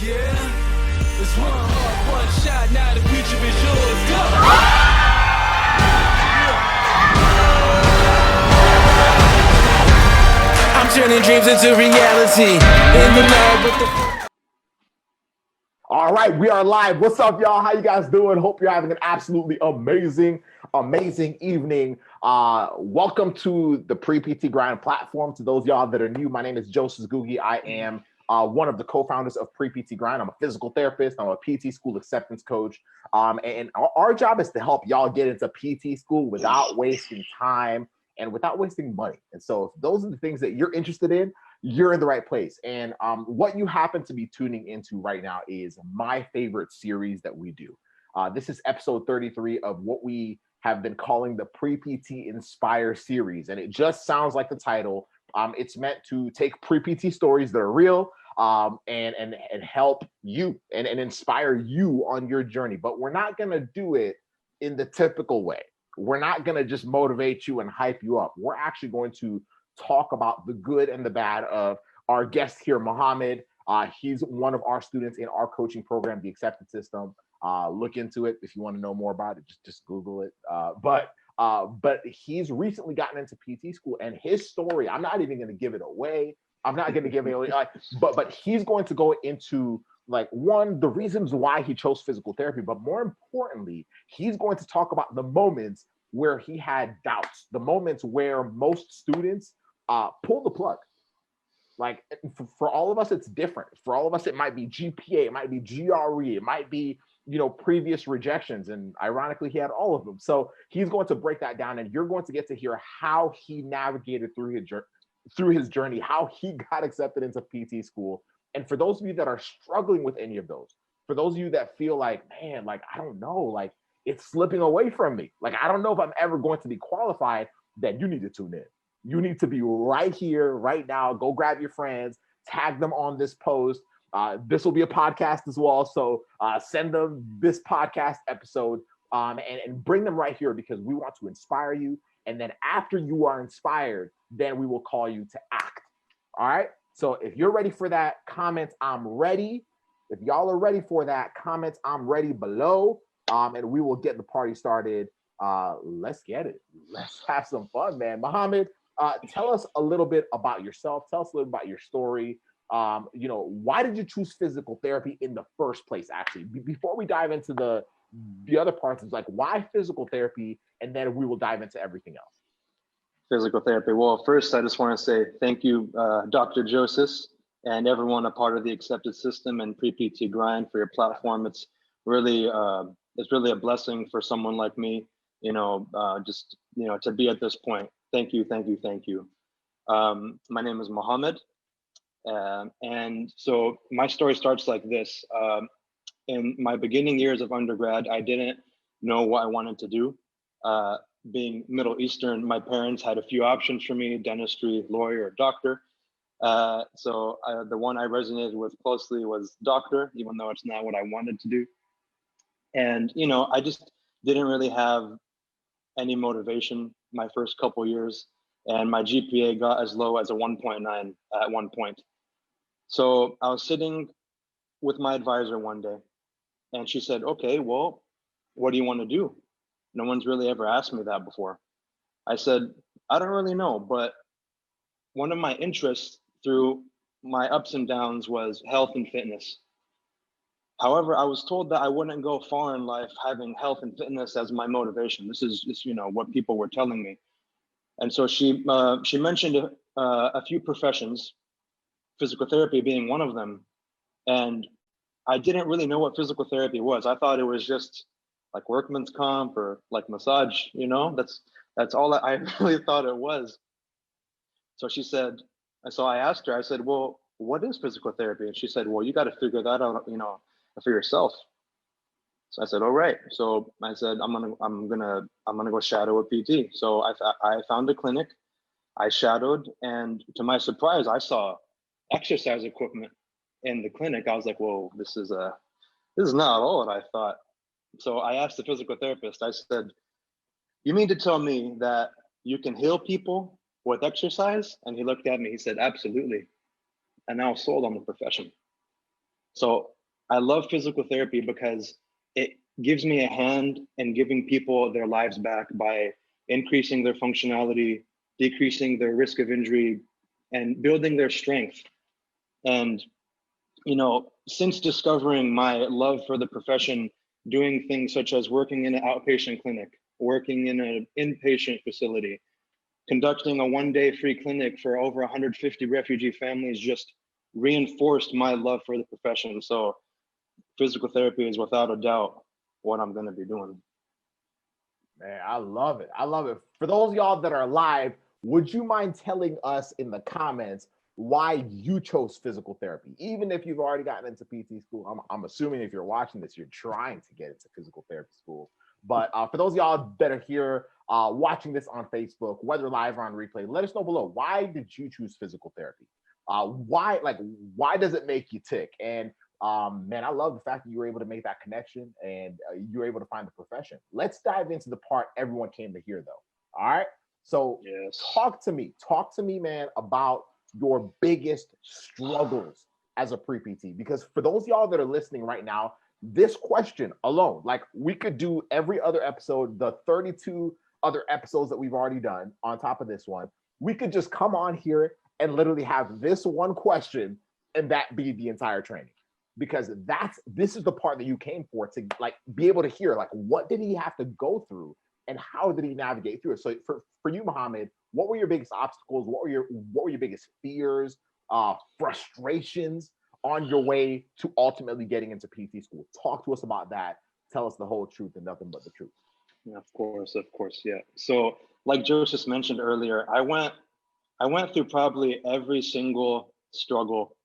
Yeah, it's one heart, one shot, now the future is yours. Go! I'm turning dreams into reality. In the lab with the... All right, we are live. What's up, y'all? How you guys doing? Hope you're having an absolutely amazing evening. Welcome to the Pre-PT Grind platform. To those y'all that are new, my name is Joses Ngugi. I am one of the co-founders of Pre-PT Grind. I'm a physical therapist. I'm a PT school acceptance coach. And our job is to help y'all get into PT school without wasting time and without wasting money. And so if those are the things that you're interested in, you're in the right place. And what you happen to be tuning into right now is my favorite series that we do. This is episode 33 of what we have been calling the Pre-PT Inspire series. And it just sounds like the title. It's meant to take pre-PT stories that are real and help you and inspire you on your journey. But we're not going to do it in the typical way. We're not going to just motivate you and hype you up. We're actually going to talk about the good and the bad of our guest here, Mohammed. He's one of our students in our coaching program, the Acceptance System. Look into it if you want to know more about it. Just Google it. But he's recently gotten into PT school, and his story, I'm not even going to give it away. I'm not going to give it away. But he's going to go into the reasons why he chose physical therapy, but more importantly, he's going to talk about the moments where he had doubts, the moments where most students pull the plug. Like for all of us, it's different. For all of us, it might be GPA, it might be GRE, it might be, previous rejections. And ironically, he had all of them. So he's going to break that down, and you're going to get to hear how he navigated through his journey, how he got accepted into PT school. And for those of you that are struggling with any of those, for those of you that feel like, man, I don't know, it's slipping away from me. I don't know if I'm ever going to be qualified, then you need to tune in. You need to be right here, right now. Go grab your friends, tag them on this post. This will be a podcast as well. So send them this podcast episode and bring them right here, because we want to inspire you. And then after you are inspired, then we will call you to act. All right. So if you're ready for that, comment, I'm ready. If y'all are ready for that, comment, I'm ready below. And we will get the party started. Let's get it. Let's have some fun, man. Mohammed, tell us a little bit about yourself. Tell us a little bit about your story. Why did you choose physical therapy in the first place, actually? Before we dive into the other parts, it's why physical therapy? And then we will dive into everything else. Physical therapy. Well, first, I just want to say thank you, Dr. Joses, and everyone a part of the Accepted System and Pre-PT Grind for your platform. It's really a blessing for someone like me, to be at this point. Thank you. My name is Mohammed. And so my story starts like this. In my beginning years of undergrad, I didn't know what I wanted to do. Being Middle Eastern, my parents had a few options for me: dentistry, lawyer, or doctor. So the one I resonated with closely was doctor, even though it's not what I wanted to do. And, I just didn't really have any motivation my first couple years. And my GPA got as low as a 1.9 at one point. So I was sitting with my advisor one day, and she said, okay, well, what do you want to do? No one's really ever asked me that before. I said, I don't really know, but one of my interests through my ups and downs was health and fitness. However, I was told that I wouldn't go far in life having health and fitness as my motivation. This is just, what people were telling me. And so she mentioned a few professions, physical therapy being one of them. And I didn't really know what physical therapy was. I thought it was just like workman's comp or like massage, that's all I really thought it was. So she said, so I asked her, I said, well, what is physical therapy? And she said, well, you got to figure that out, for yourself. So I said, all right. So I said, I'm gonna go shadow a PT. So I found a clinic, I shadowed, and to my surprise, I saw exercise equipment in the clinic. I was like, whoa, this is not all that I thought. So I asked the physical therapist, I said, you mean to tell me that you can heal people with exercise? And he looked at me, he said, absolutely. And I was sold on the profession. So I love physical therapy because it gives me a hand in giving people their lives back by increasing their functionality, decreasing their risk of injury, and building their strength. And, you know, since discovering my love for the profession, doing things such as working in an outpatient clinic, working in an inpatient facility, conducting a one-day free clinic for over 150 refugee families just reinforced my love for the profession. So physical therapy is without a doubt what I'm going to be doing. Man, I love it. I love it. For those of y'all that are live, would you mind telling us in the comments why you chose physical therapy? Even if you've already gotten into PT school, I'm assuming if you're watching this, you're trying to get into physical therapy school. But for those of y'all that are here watching this on Facebook, whether live or on replay, let us know below. Why did you choose physical therapy? Why does it make you tick? And man, I love the fact that you were able to make that connection and you were able to find the profession. Let's dive into the part everyone came to hear, though. All right. So yes. Talk to me, man, about your biggest struggles as a pre-PT. Because for those of y'all that are listening right now, this question alone, like we could do every other episode, the 32 other episodes that we've already done on top of this one, we could just come on here and literally have this one question and that be the entire training. Because this is the part that you came for, to like be able to hear, like, what did he have to go through and how did he navigate through it? So for you, Mohammed, what were your biggest obstacles? What were your biggest fears, frustrations on your way to ultimately getting into PT school? Talk to us about that. Tell us the whole truth and nothing but the truth. Yeah, of course, yeah. So like Joses mentioned earlier, I went through probably every single struggle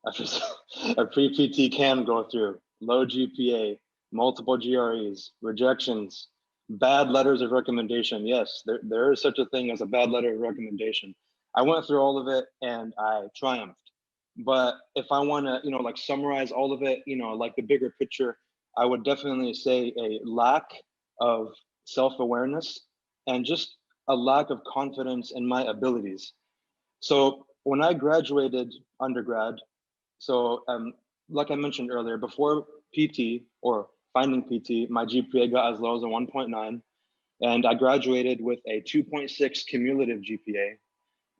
a pre-PT can go through. Low GPA, multiple GREs, rejections, bad letters of recommendation. Yes, there is such a thing as a bad letter of recommendation. I went through all of it and I triumphed. But if I want to, like summarize all of it, like the bigger picture, I would definitely say a lack of self-awareness and just a lack of confidence in my abilities. So when I graduated undergrad, so like I mentioned earlier, before PT or finding PT, my GPA got as low as a 1.9, and I graduated with a 2.6 cumulative GPA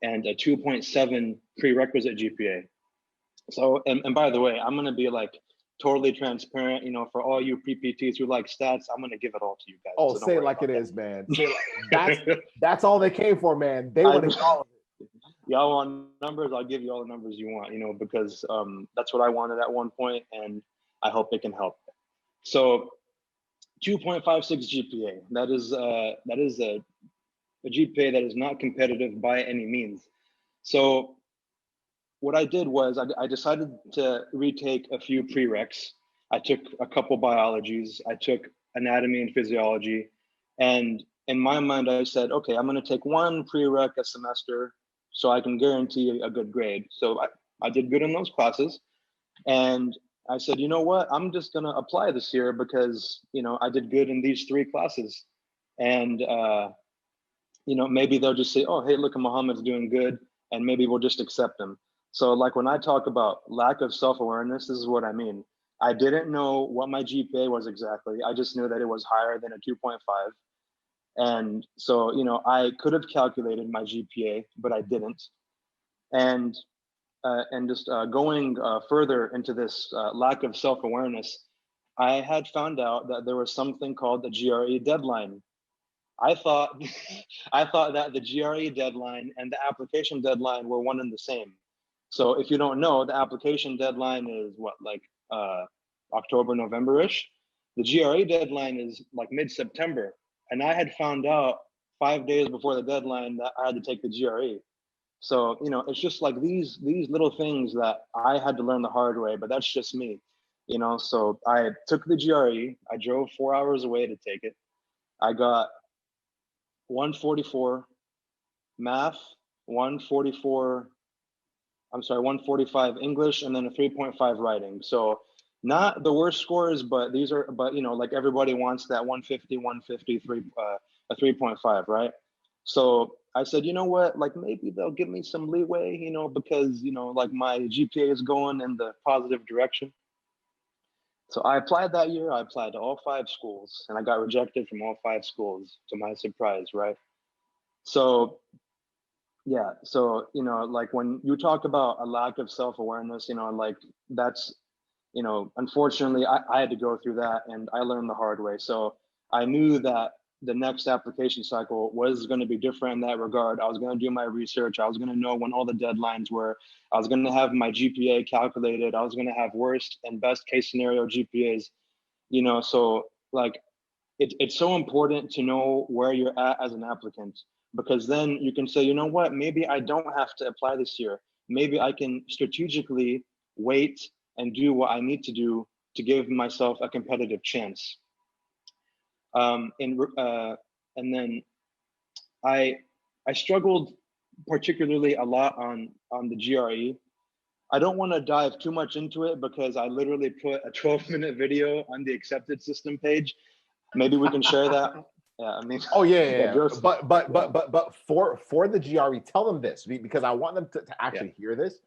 and a 2.7 prerequisite GPA. So, and by the way, I'm going to be like totally transparent, for all you pre-PTs who like stats, I'm going to give it all to you guys. Oh, so say it like it is, man. That's all they came for, man. They want to call it. Y'all want numbers? I'll give you all the numbers you want, because that's what I wanted at one point, and I hope it can help. So 2.56 GPA, that is a GPA that is not competitive by any means. So what I did was I decided to retake a few prereqs. I took a couple biologies, I took anatomy and physiology, and in my mind, I said, okay, I'm going to take one prereq a semester so I can guarantee a good grade. So I did good in those classes. And I said, you know what, I'm just going to apply this year because, I did good in these 3 classes. And, maybe they'll just say, oh, hey, look, Mohammed's doing good. And maybe we'll just accept him. So like when I talk about lack of self-awareness, this is what I mean. I didn't know what my GPA was exactly. I just knew that it was higher than a 2.5. And so, I could have calculated my GPA, but I didn't. And just going further into this lack of self-awareness, I had found out that there was something called the GRE deadline. I thought that the GRE deadline and the application deadline were one and the same. So if you don't know, the application deadline is what, like October, November-ish. The GRE deadline is like mid-September. And I had found out 5 days before the deadline that I had to take the GRE. So, it's just like these little things that I had to learn the hard way, but that's just me, So I took the GRE, I drove 4 hours away to take it. I got 144 math, 145 English, and then a 3.5 writing. So not the worst scores, but like everybody wants that 150, 153, a 3.5, right? So I said, you know what, like maybe they'll give me some leeway, because, like my GPA is going in the positive direction. So I applied that year. I applied to all 5 schools, and I got rejected from all 5 schools, to my surprise, right? So yeah, so like when you talk about a lack of self-awareness, like that's, unfortunately, I had to go through that, and I learned the hard way. So I knew that the next application cycle was going to be different in that regard. I was going to do my research. I was going to know when all the deadlines were. I was going to have my GPA calculated. I was going to have worst and best case scenario GPAs, so like it's so important to know where you're at as an applicant, because then you can say, you know what, maybe I don't have to apply this year. Maybe I can strategically wait and do what I need to do to give myself a competitive chance. And then I struggled particularly a lot on the GRE. I don't want to dive too much into it because I literally put a 12-minute video on the accepted system page. Maybe we can share that. Yeah, I mean. Oh yeah. But for the GRE, tell them this, because I want them to actually hear this.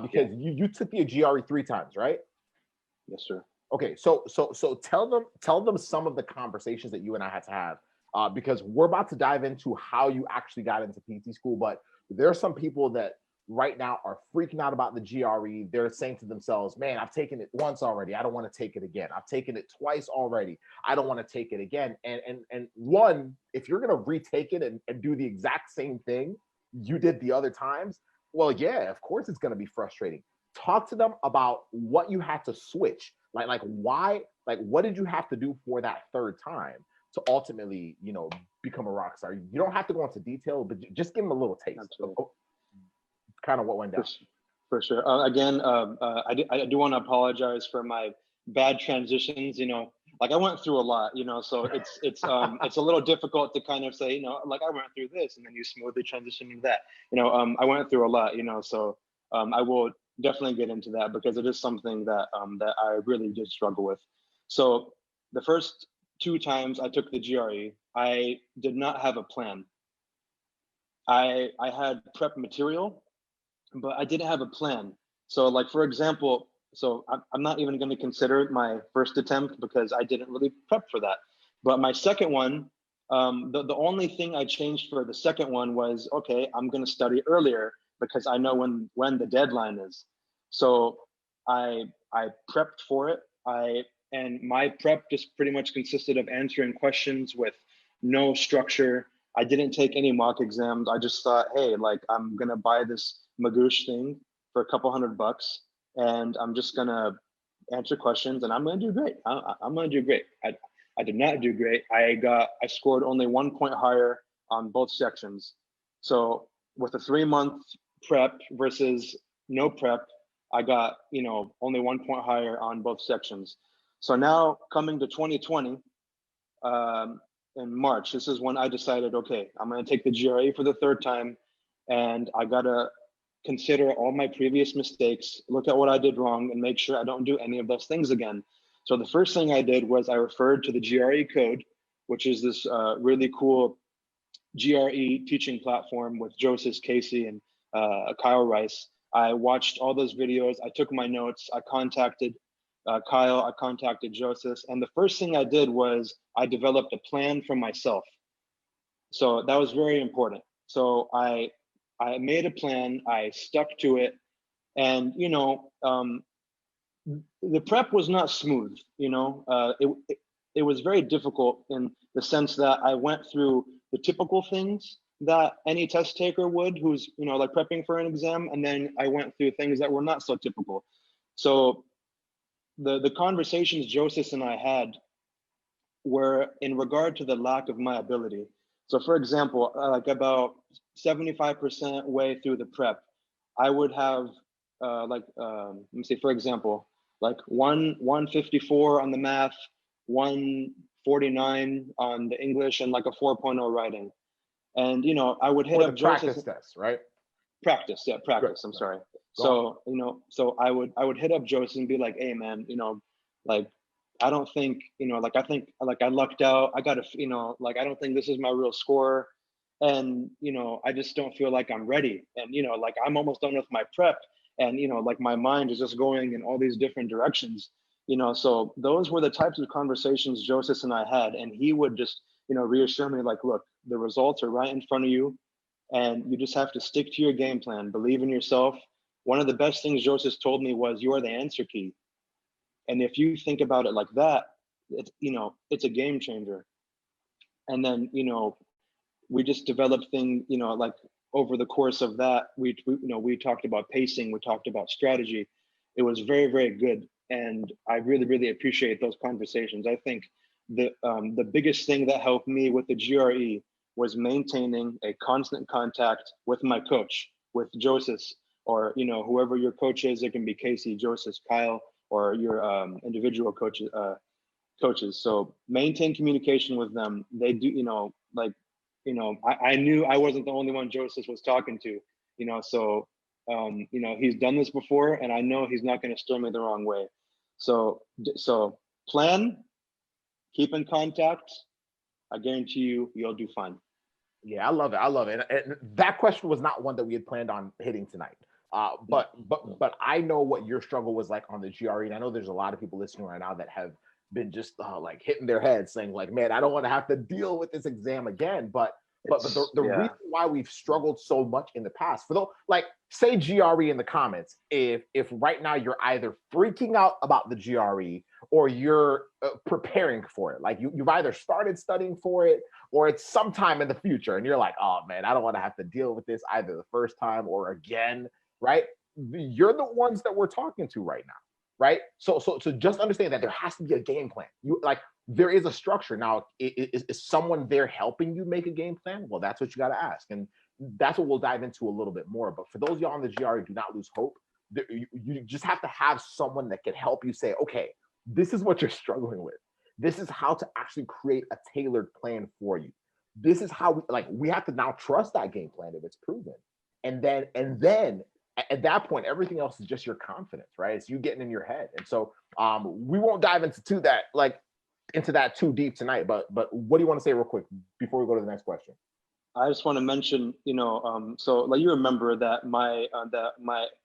Because you took the GRE 3 times, right? Yes, sir. Okay, so tell them some of the conversations that you and I had to have, because we're about to dive into how you actually got into PT school. But there are some people that right now are freaking out about the GRE. They're saying to themselves, man, I've taken it once already. I don't want to take it again. I've taken it twice already. I don't want to take it again. And one, if you're going to retake it and do the exact same thing you did the other times, well, yeah, of course it's going to be frustrating. Talk to them about what you had to switch. Like why, like what did you have to do for that 3rd time to ultimately, become a rock star? You don't have to go into detail, but just give them a little taste of kind of what went down. For sure. Again, I do want to apologize for my bad transitions. Like I went through a lot. So it's a little difficult to kind of say, like I went through this, and then you smoothly transition into that. I went through a lot. So I will definitely get into that because it is something that that I really did struggle with. So the first 2 times I took the GRE, I did not have a plan. I had prep material, but I didn't have a plan. So like, for example, so I'm not even going to consider my first attempt because I didn't really prep for that. But my second one, the only thing I changed for the second one was, okay, I'm going to study earlier because I know when the deadline is. So I prepped for it. And my prep just pretty much consisted of answering questions with no structure. I didn't take any mock exams. I just thought, hey, like I'm going to buy this _𝐻𝐽 thing for a couple $100 and I'm just going to answer questions and I'm going to do great. I'm going to do great. I did not do great. I scored only 1 point higher on both sections. So with a 3-month prep versus no prep, I got, only 1 point higher on both sections. So now coming to 2020, in March, this is when I decided, okay, I'm going to take the GRE for the 3rd time, and I got to consider all my previous mistakes, look at what I did wrong, and make sure I don't do any of those things again. So the first thing I did was I referred to the GRE code, which is this really cool GRE teaching platform with Joses Ngugi and 𝐻𝙧𝙚-𝙀. I watched all those videos. I took my notes. I contacted Kyle, I contacted Joses, and the first thing I did was I developed a plan for myself. So that was very important. So I made a plan, I stuck to it, and the prep was not smooth. It was very difficult in the sense that I went through the typical things that any test taker would, who's like prepping for an exam, and then I went through things that were not so typical. So the conversations Joses and I had were in regard to the lack of my ability. So for example, like about 75% way through the prep, I would have let me see, for example, like 154 on the math, 149 on the English, and like a 4.0 writing. And I would hit up Joses. Practice test, right? Practice, yeah, practice. I'm sorry. So so I would hit up Joses and be like, hey man, like I don't think, like I think like I lucked out. I got like I don't think this is my real score, and I just don't feel like I'm ready. And like I'm almost done with my prep, and like my mind is just going in all these different directions. So those were the types of conversations Joses and I had, and he would just, reassure me like, look, the results are right in front of you, and you just have to stick to your game plan, believe in yourself. One of the best things Joses told me was, you are the answer key. And if you think about it like that, it's a game changer. And then, we just developed things, like over the course of that, we talked about pacing, we talked about strategy. It was very, very good. And I really, really appreciate those conversations. I think the biggest thing that helped me with the GRE was maintaining a constant contact with my coach, with Joses, or whoever your coach is. It can be Casey, Joses, Kyle, or your individual coaches. So maintain communication with them. They do, I knew I wasn't the only one Joses was talking to, so he's done this before, and I know he's not going to steer me the wrong way. So plan, keep in contact. I guarantee you'll do fine. Yeah, I love it. I love it. And that question was not one that we had planned on hitting tonight. But I know what your struggle was like on the GRE, and I know there's a lot of people listening right now that have been just like hitting their heads, saying like, "Man, I don't want to have to deal with this exam again." But the reason why we've struggled so much in the past, for those like say GRE in the comments, if right now you're either freaking out about the GRE or you're preparing for it, like you've either started studying for it or it's sometime in the future, and you're like, "Oh man, I don't want to have to deal with this either the first time or again," right? You're the ones that we're talking to right now. Right. So just understand that there has to be a game plan. There is a structure. Now, is someone there helping you make a game plan? Well, that's what you got to ask. And that's what we'll dive into a little bit more. But for those of y'all on the GRE, do not lose hope. You just have to have someone that can help you say, okay, this is what you're struggling with. This is how to actually create a tailored plan for you. This is how we have to now trust that game plan if it's proven. And then at that point, everything else is just your confidence, right? It's you getting in your head. And so we won't dive into that too deep tonight, but what do you want to say real quick before we go to the next question? I just want to mention, so like you remember that my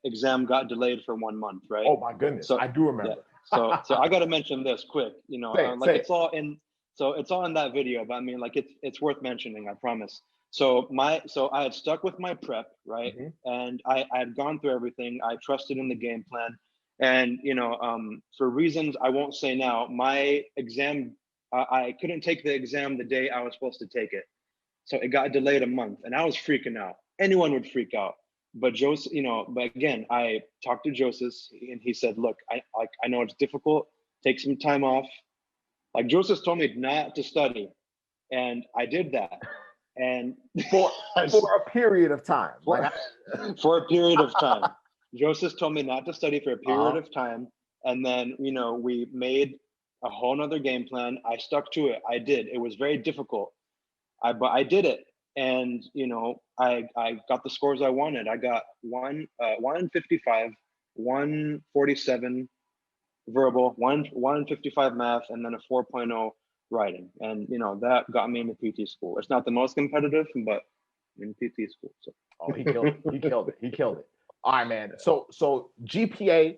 exam got delayed for 1 month, right? Oh my goodness, so, I do remember. Yeah. So I got to mention this quick, it's all in. So it's all in that video, but I mean, like it's worth mentioning, I promise. So I had stuck with my prep, right? Mm-hmm. And I had gone through everything. I trusted in the game plan. And, for reasons I won't say now, my exam, I couldn't take the exam the day I was supposed to take it. So it got delayed a month, and I was freaking out. Anyone would freak out. But Joses, but again, I talked to Joses, and he said, look, I know it's difficult. Take some time off. Like Joses told me not to study, and I did that. And for a period of time. For a period of time. Joses told me not to study for a period of time. And then, we made a whole nother game plan. I stuck to it. I did. It was very difficult. But I did it. And, I got the scores I wanted. I got 155, 147 verbal, 155 math, and then a 4.0 writing. And that got me into PT school. It's not the most competitive, but in PT school. So he killed it. He killed it. All right, man. So GPA,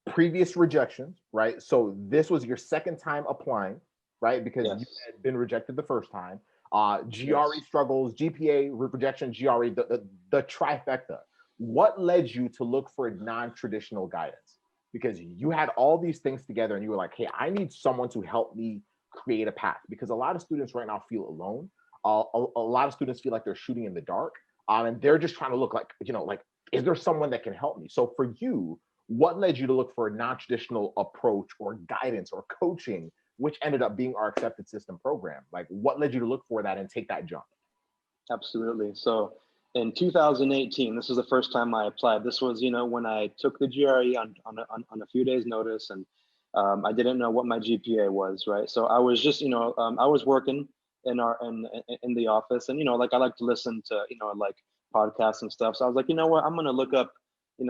previous rejections, right? So this was your second time applying, right? Because you had been rejected the first time. GRE struggles, GPA rejection, GRE, the trifecta. What led you to look for non-traditional guidance? Because you had all these things together and you were like, hey, I need someone to help me create a path, because a lot of students right now feel alone. A lot of students feel like they're shooting in the dark, and they're just trying to look like, is there someone that can help me? So for you, what led you to look for a non-traditional approach or guidance or coaching, which ended up being our accepted system program? Like, what led you to look for that and take that jump? Absolutely. So in 2018, this is the first time I applied. This was, when I took the GRE on a few days notice, and I didn't know what my GPA was, right? So I was just, I was working in the office, and I like to listen to like podcasts and stuff. So I was like, you know what, I'm gonna look up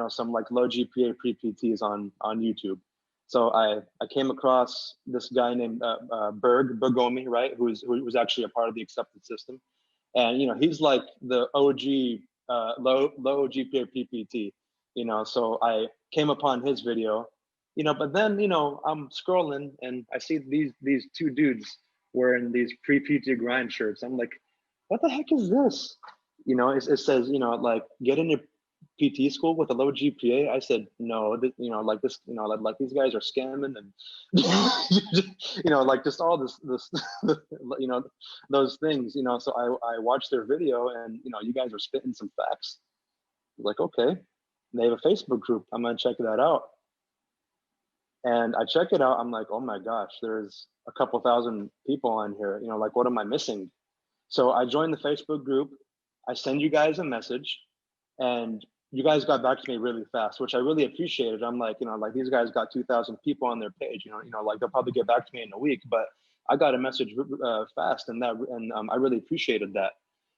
some like low GPA pre-PTs on YouTube. So I came across this guy named Bergomi, right, who was actually a part of the accepted system, and he's like the OG low GPA PPT. So I came upon his video, But then, I'm scrolling and I see these two dudes wearing these pre-PT grind shirts. I'm like, what the heck is this? It says, like get into PT school with a low GPA. I said, no, like this, like these guys are scamming and, like just all this, those things, so I watched their video and, you guys are spitting some facts. Like, okay, they have a Facebook group. I'm going to check that out. And I check it out. I'm like, oh my gosh, there's a couple thousand people on here. Like, what am I missing? So I joined the Facebook group. I send you guys a message, and you guys got back to me really fast, which I really appreciated. I'm like, like these guys got 2,000 people on their page. Like they'll probably get back to me in a week. But I got a message fast, and I really appreciated that.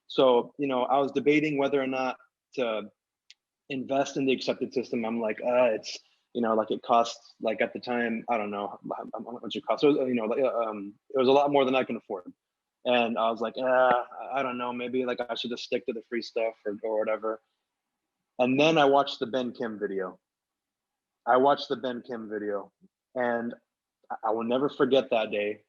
So I was debating whether or not to invest in the accepted system. I'm like, it's like it costs, like at the time, I don't know how much it costs. So, it was a lot more than I can afford. And I was like, I don't know, maybe like I should just stick to the free stuff or whatever. And then I watched the Ben Kim video. And I will never forget that day,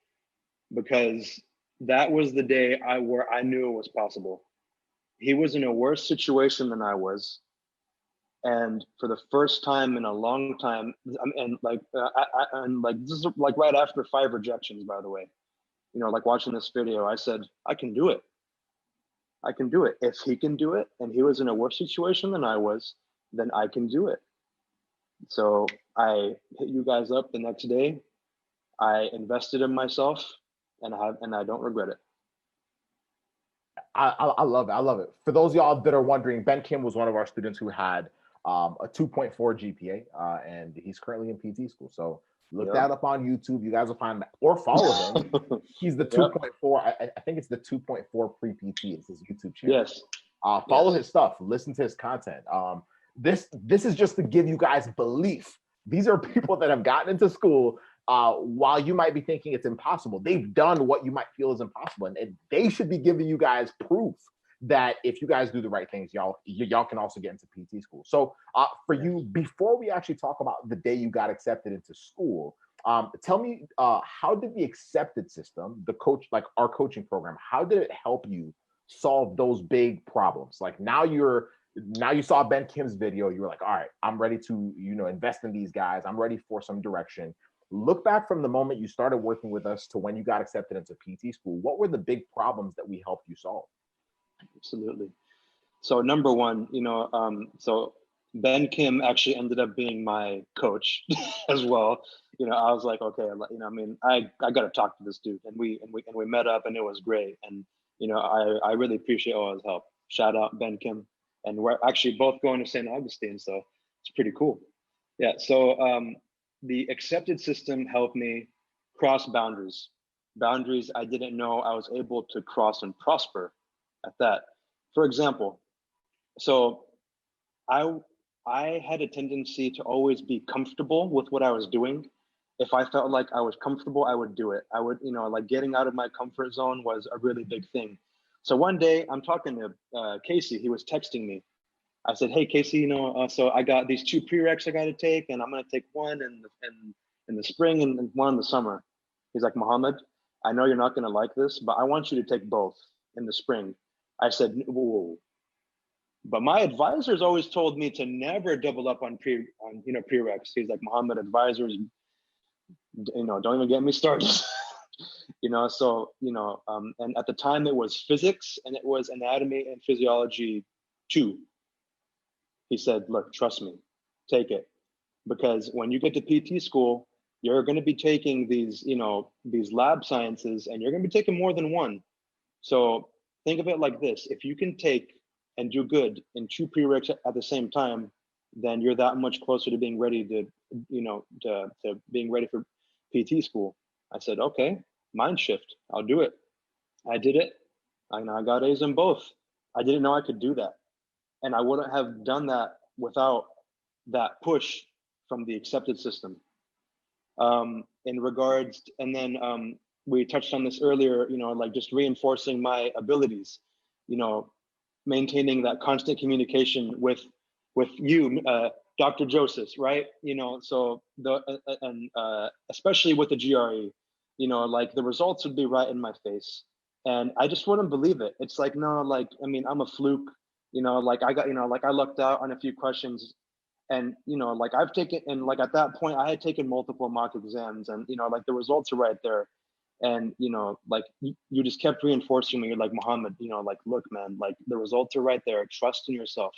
because that was the day where I knew it was possible. He was in a worse situation than I was. And for the first time in a long time, and like this is like right after 5 rejections, by the way, like watching this video, I said, I can do it. If he can do it, and he was in a worse situation than I was, then I can do it. So I hit you guys up the next day. I invested in myself, and I don't regret it. I love it. I love it. For those of y'all that are wondering, Ben Kim was one of our students who had a 2.4 GPA, and he's currently in PT school. So look that up on YouTube. You guys will find that, or follow him. He's the 2.4. I think it's the 2.4 pre-PT. It's his YouTube channel. Yes. Follow his stuff. Listen to his content. This is just to give you guys belief. These are people that have gotten into school while you might be thinking it's impossible. They've done what you might feel is impossible, and they should be giving you guys proof that if you guys do the right things, y'all can also get into PT school. So for you, before we actually talk about the day you got accepted into school, tell me, how did the accepted system, our coaching program, how did it help you solve those big problems? Like now you saw Ben Kim's video, you were like, all right, I'm ready to, invest in these guys. I'm ready for some direction. Look back from the moment you started working with us to when you got accepted into PT school. What were the big problems that we helped you solve? Absolutely. So number one, so Ben Kim actually ended up being my coach as well. I was like, okay, I got to talk to this dude, and we met up, and it was great. And I really appreciate all his help. Shout out Ben Kim, and we're actually both going to St. Augustine, so it's pretty cool. Yeah. So the accepted system helped me cross boundaries I didn't know I was able to cross and prosper at that. For example, so I had a tendency to always be comfortable with what I was doing. If I felt like I was comfortable, I would do it. I would, like getting out of my comfort zone was a really big thing. So one day I'm talking to Casey, he was texting me. I said, hey, Casey, so I got these 2 prereqs I got to take, and I'm going to take one in the spring and one in the summer. He's like, Mohammed, I know you're not going to like this, but I want you to take both in the spring. I said, whoa. But my advisors always told me to never double up on prereqs. He's like, Mohammed, advisors, don't even get me started. And at the time it was physics and it was anatomy and physiology 2. He said, look, trust me, take it. Because when you get to PT school, you're going to be taking these lab sciences, and you're going to be taking more than one. So think of it like this. If you can take and do good in 2 prereqs at the same time, then you're that much closer to being ready to being ready for PT school. I said, okay, mind shift, I'll do it. I did it. I got A's in both. I didn't know I could do that. And I wouldn't have done that without that push from the accepted system. In regards, and then we touched on this earlier, like just reinforcing my abilities, maintaining that constant communication with you, Dr. Joses, right? You know, so especially with the GRE, you know, like the results would be right in my face, and I just wouldn't believe it. It's like, no, like, I mean, I'm a fluke, you know, like I got, you know, like I lucked out on a few questions, and you know, like I've taken, and like at that point I had taken multiple mock exams, and you know, like the results are right there. And you know, like you just kept reinforcing me. You're like, Mohammed, you know, like, look, man, like the results are right there. Trust in yourself.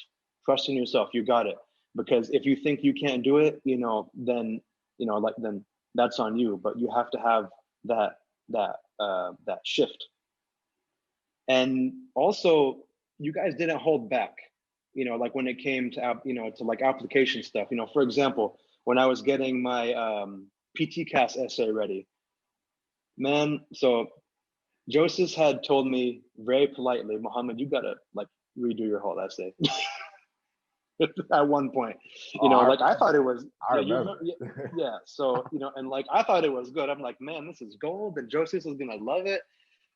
Trust in yourself. You got it. Because if you think you can't do it, you know, then, you know, like, then that's on you. But you have to have that shift. And also, you guys didn't hold back. You know, like when it came to you know, to like application stuff. You know, for example, when I was getting my PTCAS essay ready, man, so Joseph had told me very politely, Mohammed, you gotta like redo your whole essay. At one point, you know, like I thought it was, yeah. So, you know, and like I thought it was good. I'm like, man, this is gold, and Joseph is gonna love it.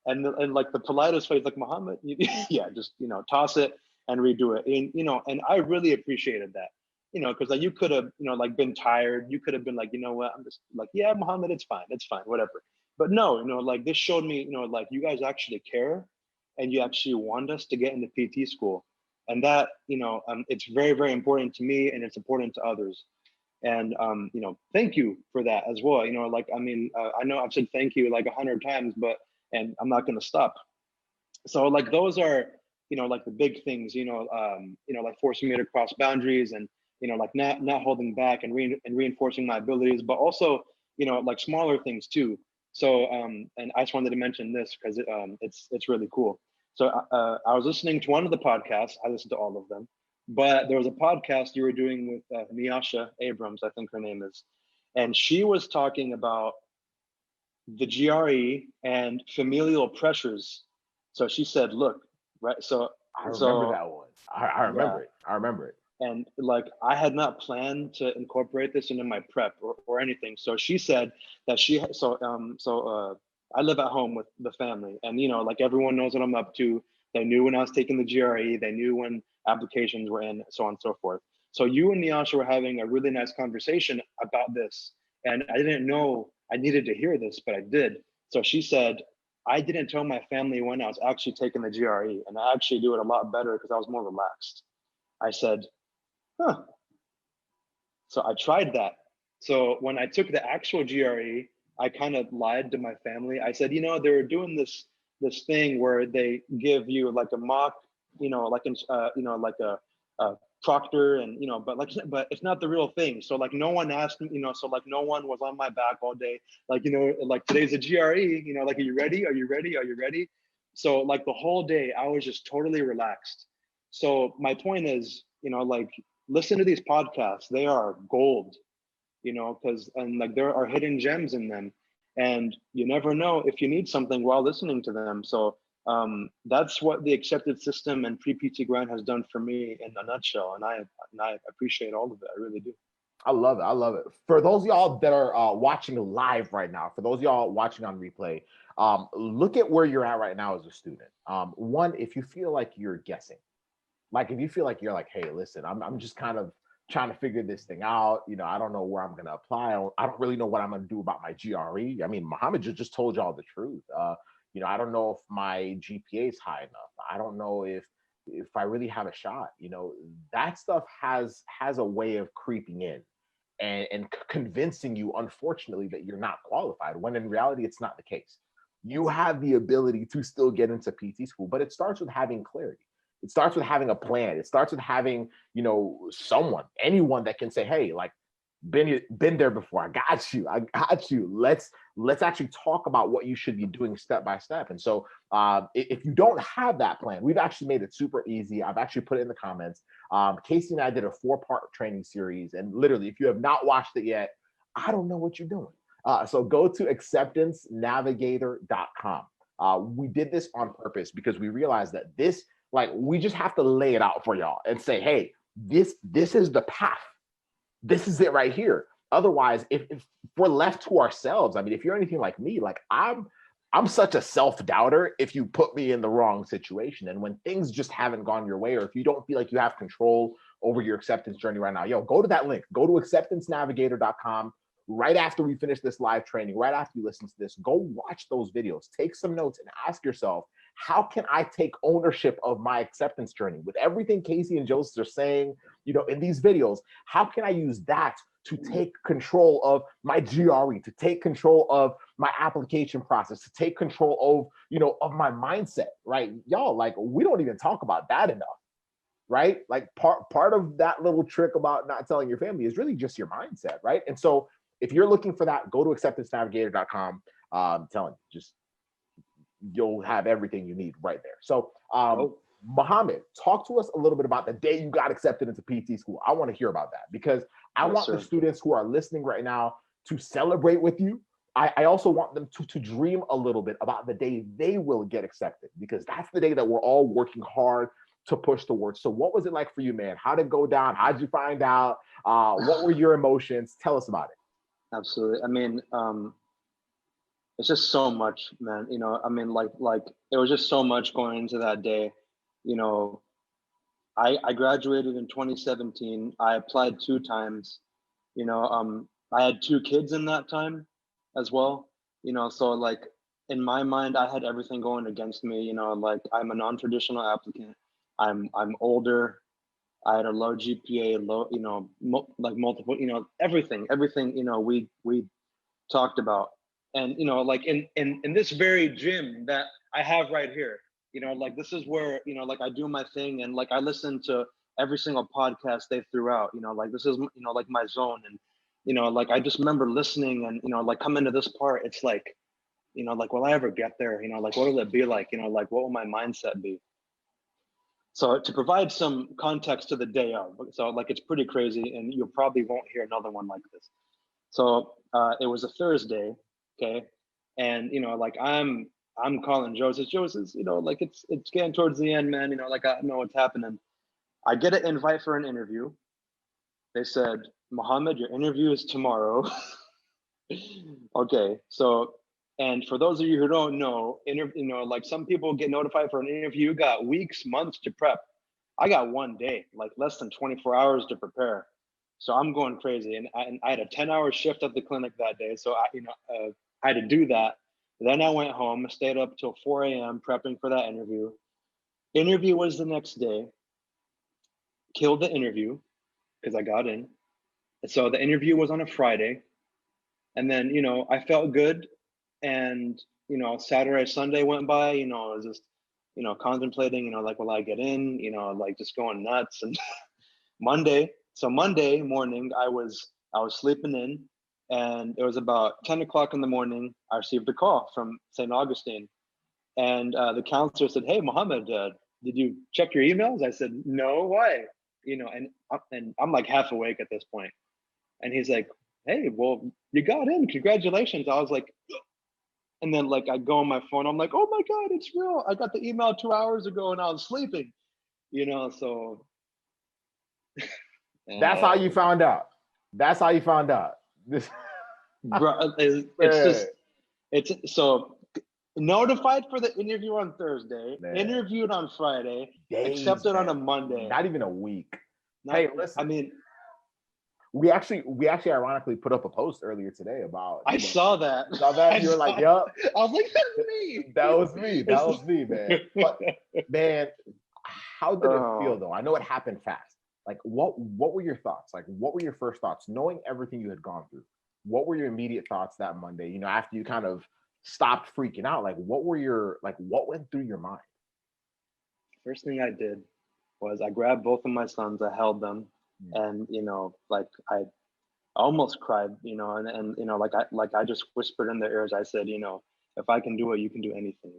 And like the politest way, like, Mohammed, yeah, just, you know, toss it and redo it. And you know, and I really appreciated that, you know, because like you could have, you know, like been tired. You could have been like, you know what, I'm just like, yeah, Mohammed, it's fine, whatever. But no, you know, like this showed me, you know, like you guys actually care, and you actually want us to get into PT school. And that, you know, it's very, very important to me, and it's important to others. And, you know, thank you for that as well. You know, like, I mean, I know I've said thank you like 100 times, and I'm not going to stop. So like, those are, you know, like the big things, you know, like forcing me to cross boundaries, and, you know, like not holding back, and reinforcing my abilities, but also, you know, like smaller things too. So, and I just wanted to mention this because it's really cool. So I was listening to one of the podcasts. I listened to all of them, but there was a podcast you were doing with Nyasha Abrams, I think her name is, and she was talking about the GRE and familial pressures. So she said, look, right. So I remember that one. I remember it. I remember it. And like, I had not planned to incorporate this into my prep or anything. So she said that I live at home with the family, and, you know, like everyone knows what I'm up to. They knew when I was taking the GRE, they knew when applications were in, so on and so forth. So you and Nyasha were having a really nice conversation about this. And I didn't know I needed to hear this, but I did. So she said, I didn't tell my family when I was actually taking the GRE, and I actually do it a lot better because I was more relaxed. I said, huh. So I tried that. So when I took the actual GRE, I kind of lied to my family. I said, you know, they were doing this thing where they give you like a mock, you know, like like a proctor, and, you know, but it's not the real thing. So like no one asked me, you know, so like no one was on my back all day. Like, you know, like today's a GRE, you know, like, are you ready? Are you ready? Are you ready? So like the whole day I was just totally relaxed. So my point is, you know, like, listen to these podcasts. They are gold, you know, and like there are hidden gems in them, and you never know if you need something while listening to them. So that's what the accepted system and pre-PT grind has done for me in a nutshell. And I appreciate all of it. I really do. I love it. I love it. For those of y'all that are watching live right now, for those of y'all watching on replay, look at where you're at right now as a student. One, if you feel like you're guessing, like if you feel like you're like, hey, listen, I'm just kind of trying to figure this thing out. You know, I don't know where I'm going to apply. I don't really know what I'm going to do about my GRE. I mean, Mohammed just told y'all the truth. You know, I don't know if my GPA is high enough. I don't know if I really have a shot. You know, that stuff has a way of creeping in and convincing you, unfortunately, that you're not qualified, when in reality, it's not the case. You have the ability to still get into PT school, but it starts with having clarity. It starts with having a plan. It starts with having, you know, anyone that can say, hey, like, been there before. I got you. Let's actually talk about what you should be doing step by step. And so if you don't have that plan, we've actually made it super easy. I've actually put it in the comments. Casey and I did a 4-part training series. And literally, if you have not watched it yet, I don't know what you're doing. So go to acceptancenavigator.com. We did this on purpose because we realized that this, like, we just have to lay it out for y'all and say, hey, this is the path. This is it right here. Otherwise, if we're left to ourselves, I mean, if you're anything like me, like I'm such a self-doubter if you put me in the wrong situation. And when things just haven't gone your way, or if you don't feel like you have control over your acceptance journey right now, yo, go to that link. Go to acceptancenavigator.com. Right after we finish this live training, right after you listen to this, go watch those videos, take some notes, and ask yourself, how can I take ownership of my acceptance journey? With everything Casey and Joses are saying, you know, in these videos, how can I use that to take control of my GRE, to take control of my application process, to take control of, you know, of my mindset, right? Y'all, like, we don't even talk about that enough, right? Like part of that little trick about not telling your family is really just your mindset, right? And so if you're looking for that, go to acceptancenavigator.com. I'm telling you, just you'll have everything you need right there. So Mohammed, talk to us a little bit about the day you got accepted into PT school. I want to hear about that because I want the students who are listening right now to celebrate with you. I also want them to dream a little bit about the day they will get accepted, because that's the day that we're all working hard to push towards. So what was it like for you, man? How did it go down? How did you find out? What were your emotions? Tell us about it. Absolutely. I mean, it's just so much, man. You know, I mean, like it was just so much going into that day. You know, I graduated in 2017. I applied 2 times. You know, I had 2 kids in that time as well. You know, so like in my mind, I had everything going against me. You know, like I'm a non-traditional applicant. I'm older. I had a low GPA, low, you know, like multiple, you know, everything, you know, we talked about. And, you know, like in this very gym that I have right here, you know, like this is where, you know, like I do my thing, and like I listen to every single podcast they threw out, you know, like this is, you know, like my zone. And, you know, like I just remember listening and, you know, like coming to this part, it's like, you know, like, will I ever get there? You know, like, what will it be like? You know, like, what will my mindset be? So to provide some context to the day of, so like it's pretty crazy, and you probably won't hear another one like this. So it was a Thursday, okay, and you know, like I'm calling Joses, you know, like it's getting towards the end, man. You know, like I know what's happening. I get an invite for an interview. They said, Mohammed, your interview is tomorrow. Okay, so. And for those of you who don't know, you know, like some people get notified for an interview, you got weeks, months to prep. I got 1 day, like less than 24 hours to prepare. So I'm going crazy. And I had a 10-hour shift at the clinic that day. So I had to do that. Then I went home, stayed up till 4 a.m. prepping for that interview. Interview was the next day. Killed the interview because I got in. So the interview was on a Friday. And then, you know, I felt good. And, you know, Saturday, Sunday went by, you know, I was just, you know, contemplating, you know, like, will I get in, you know, like just going nuts. And Monday morning, I was sleeping in, and it was about 10 o'clock in the morning. I received a call from St. Augustine, and the counselor said, hey, Mohammed, did you check your emails? I said, no, why? You know, and I'm like half awake at this point. And he's like, hey, well, you got in, congratulations. I was like, and then like I go on my phone, I'm like, oh my God, it's real. I got the email 2 hours ago and I was sleeping, you know, so. That's how you found out. That's how you found out. This, bro, it's so notified for the interview on Thursday, interviewed on Friday, accepted on a Monday. Not even a week. Hey, listen. I mean, we actually ironically put up a post earlier today about. I saw that. Saw that? You were like, "Yup." I was like, "That's me." That was me. That was me, man. But man, how did it feel though? I know it happened fast. Like, what were your thoughts? Like, what were your first thoughts, knowing everything you had gone through? What were your immediate thoughts that Monday? You know, after you kind of stopped freaking out, like, what went through your mind? First thing I did was I grabbed both of my sons, I held them. And you know, like I almost cried, you know, and you know, like I just whispered in their ears. I said, you know, if I can do it, you can do anything.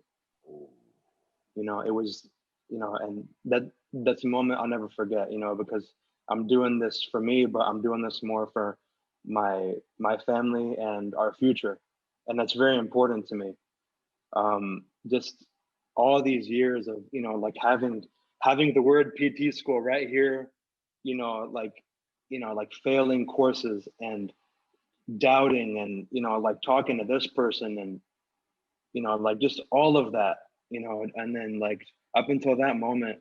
You know, it was, you know, and that's a moment I'll never forget, you know, because I'm doing this for me, but I'm doing this more for my family and our future, and that's very important to me. Just all these years of, you know, like having the word PT school right here, you know, like failing courses and doubting and, you know, like talking to this person and, you know, like just all of that, you know, and then like up until that moment,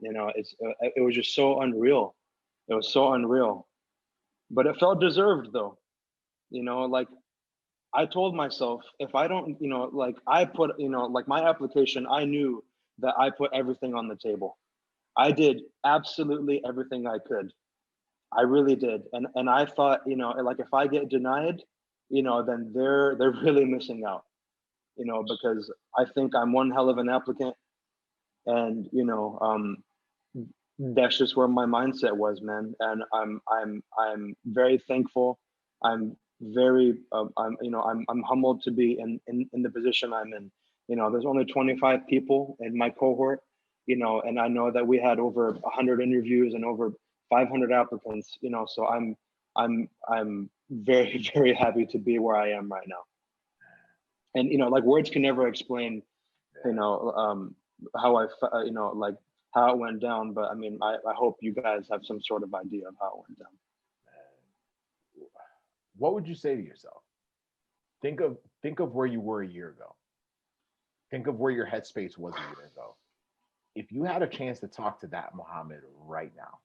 you know, it was just so unreal. It was so unreal, but it felt deserved though. You know, like I told myself, if I don't, you know, like I put, you know, like my application, I knew that I put everything on the table. I did absolutely everything I could. I really did. And I thought, you know, like if I get denied, you know, then they're really missing out, you know, because I think I'm one hell of an applicant. And, you know, that's just where my mindset was, man. And I'm very thankful. I'm very, I'm humbled to be in the position I'm in. You know, there's only 25 people in my cohort, you know, and I know that we had over 100 interviews and over 500 applicants, you know, so I'm very, very happy to be where I am right now. And, you know, like words can never explain, you know, how you know, like how it went down. But I mean, I hope you guys have some sort of idea of how it went down. What would you say to yourself? Think of where you were a year ago. Think of where your headspace was a year ago. If you had a chance to talk to that Mohammed right now,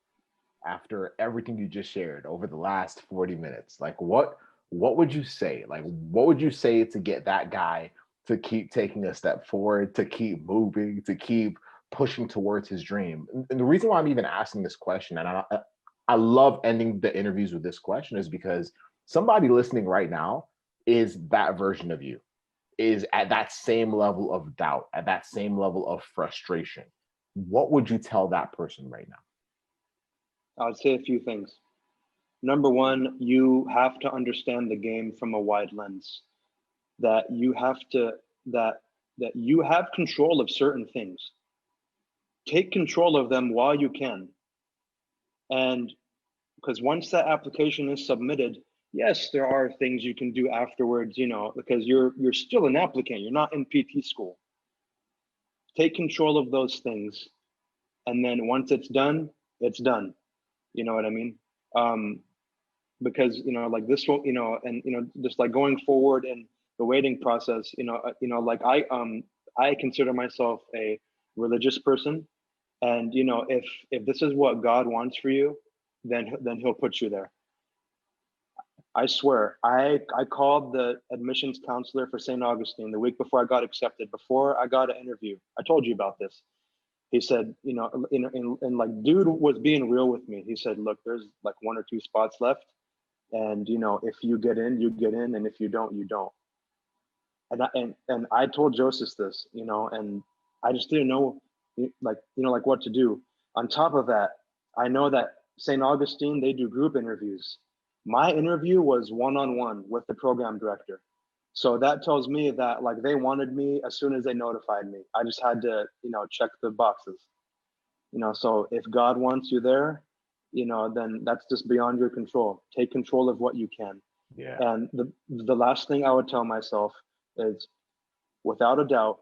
after everything you just shared over the last 40 minutes, like what would you say? Like, what would you say to get that guy to keep taking a step forward, to keep moving, to keep pushing towards his dream? And the reason why I'm even asking this question, and I love ending the interviews with this question, is because somebody listening right now is that version of you, is at that same level of doubt, at that same level of frustration. What would you tell that person right now? I would say a few things. Number one, you have to understand the game from a wide lens. That you have to, that you have control of certain things. Take control of them while you can. And because once that application is submitted, yes, there are things you can do afterwards, you know, because you're still an applicant, you're not in PT school. Take control of those things. And then once it's done, it's done. You know what I mean? Because, you know, like this will, you know, and, you know, just like going forward in the waiting process, you know, like I consider myself a religious person. And, you know, if this is what God wants for you, then he'll put you there. I swear, I called the admissions counselor for St. Augustine the week before I got accepted, before I got an interview. I told you about this. He said, you know, and like, dude was being real with me. He said, look, there's like 1 or 2 spots left. And, you know, if you get in, you get in. And if you don't, you don't. And I told Joses this, you know, and I just didn't know, like, you know, like what to do. On top of that, I know that St. Augustine, they do group interviews. My interview was one-on-one with the program director. So that tells me that like they wanted me as soon as they notified me. I just had to, you know, check the boxes. You know, so if God wants you there, you know, then that's just beyond your control. Take control of what you can. Yeah. And the last thing I would tell myself is, without a doubt,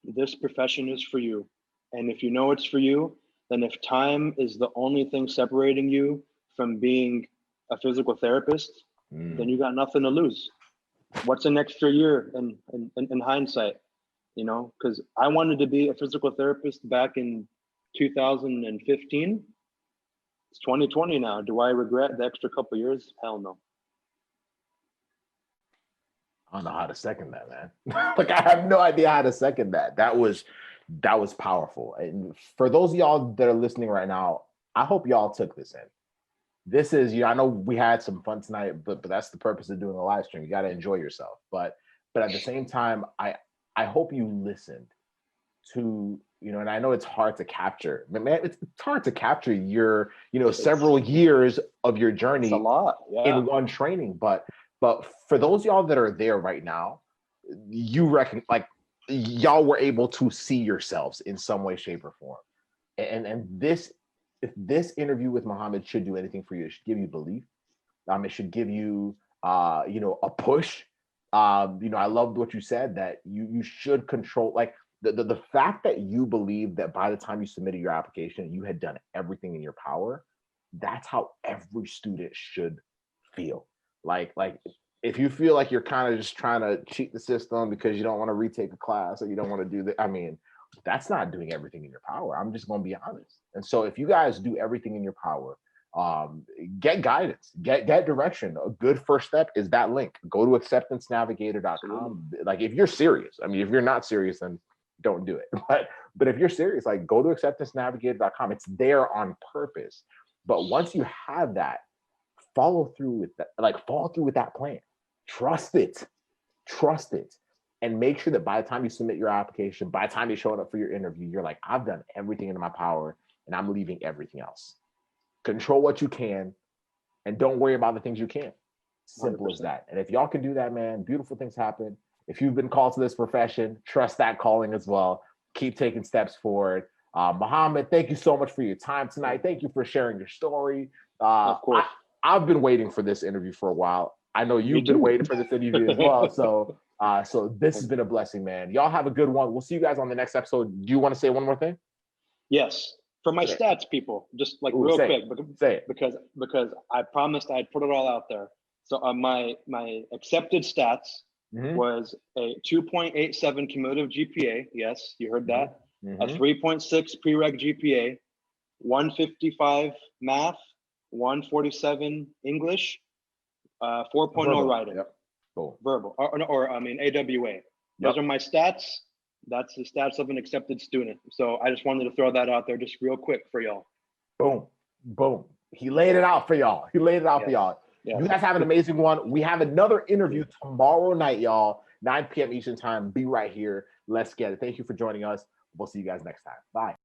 this profession is for you. And if you know it's for you, then if time is the only thing separating you from being a physical therapist, then you got nothing to lose. What's an extra year in hindsight, you know? Because I wanted to be a physical therapist back in 2015. It's 2020 now. Do I regret the extra couple years? Hell no. I don't know how to second that, man. Like, I have no idea how to second that. That was powerful. And for those of y'all that are listening right now, I hope y'all took this in. This is, you know, I know we had some fun tonight, but that's the purpose of doing a live stream. You got to enjoy yourself. But at the same time, I hope you listened to, you know, and I know it's hard to capture, but man, it's hard to capture your, you know, several years of your journey. It's a lot, yeah. In one training. But for those of y'all that are there right now, you reckon, like, y'all were able to see yourselves in some way, shape, or form. And this, if this interview with Mohammed should do anything for you, it should give you belief. It should give you, you know, a push. You know, I loved what you said, that you should control, like the fact that you believe that by the time you submitted your application, you had done everything in your power. That's how every student should feel. Like if you feel like you're kind of just trying to cheat the system because you don't want to retake a class or you don't want to do that, I mean, that's not doing everything in your power. I'm just going to be honest. And so if you guys do everything in your power, Get guidance, get direction. A good first step is that link. Go to acceptancenavigator.com. Like if you're serious, I mean, if you're not serious, then don't do it. But if you're serious, like go to acceptancenavigator.com. It's there on purpose. But once you have that, follow through with that, like follow through with that plan. Trust it, and make sure that by the time you submit your application, by the time you're showing up for your interview, you're like, I've done everything in my power and I'm leaving everything else. Control what you can and don't worry about the things you can't. Simple 100%. As that. And if y'all can do that, man, beautiful things happen. If you've been called to this profession, trust that calling as well. Keep taking steps forward. Mohammed, thank you so much for your time tonight. Thank you for sharing your story. Of course. I've been waiting for this interview for a while. I know you've been waiting for this interview as well. So this has been a blessing, man. Y'all have a good one. We'll see you guys on the next episode. Do you want to say one more thing? Yes. For my stats, people, just like real quick, because I promised I'd put it all out there. So my accepted stats was a 2.87 cumulative GPA. Yes, you heard that. A 3.6 prereq GPA, 155 math, 147 English, 4.0 writing. Yep. Cool. Verbal, or AWA. Those are my stats. That's the stats of an accepted student. So I just wanted to throw that out there just real quick for y'all. Boom, boom. He laid it out for y'all. For y'all. Yes. You guys have an amazing one. We have another interview tomorrow night, y'all. 9 p.m. Eastern time. Be right here. Let's get it. Thank you for joining us. We'll see you guys next time. Bye.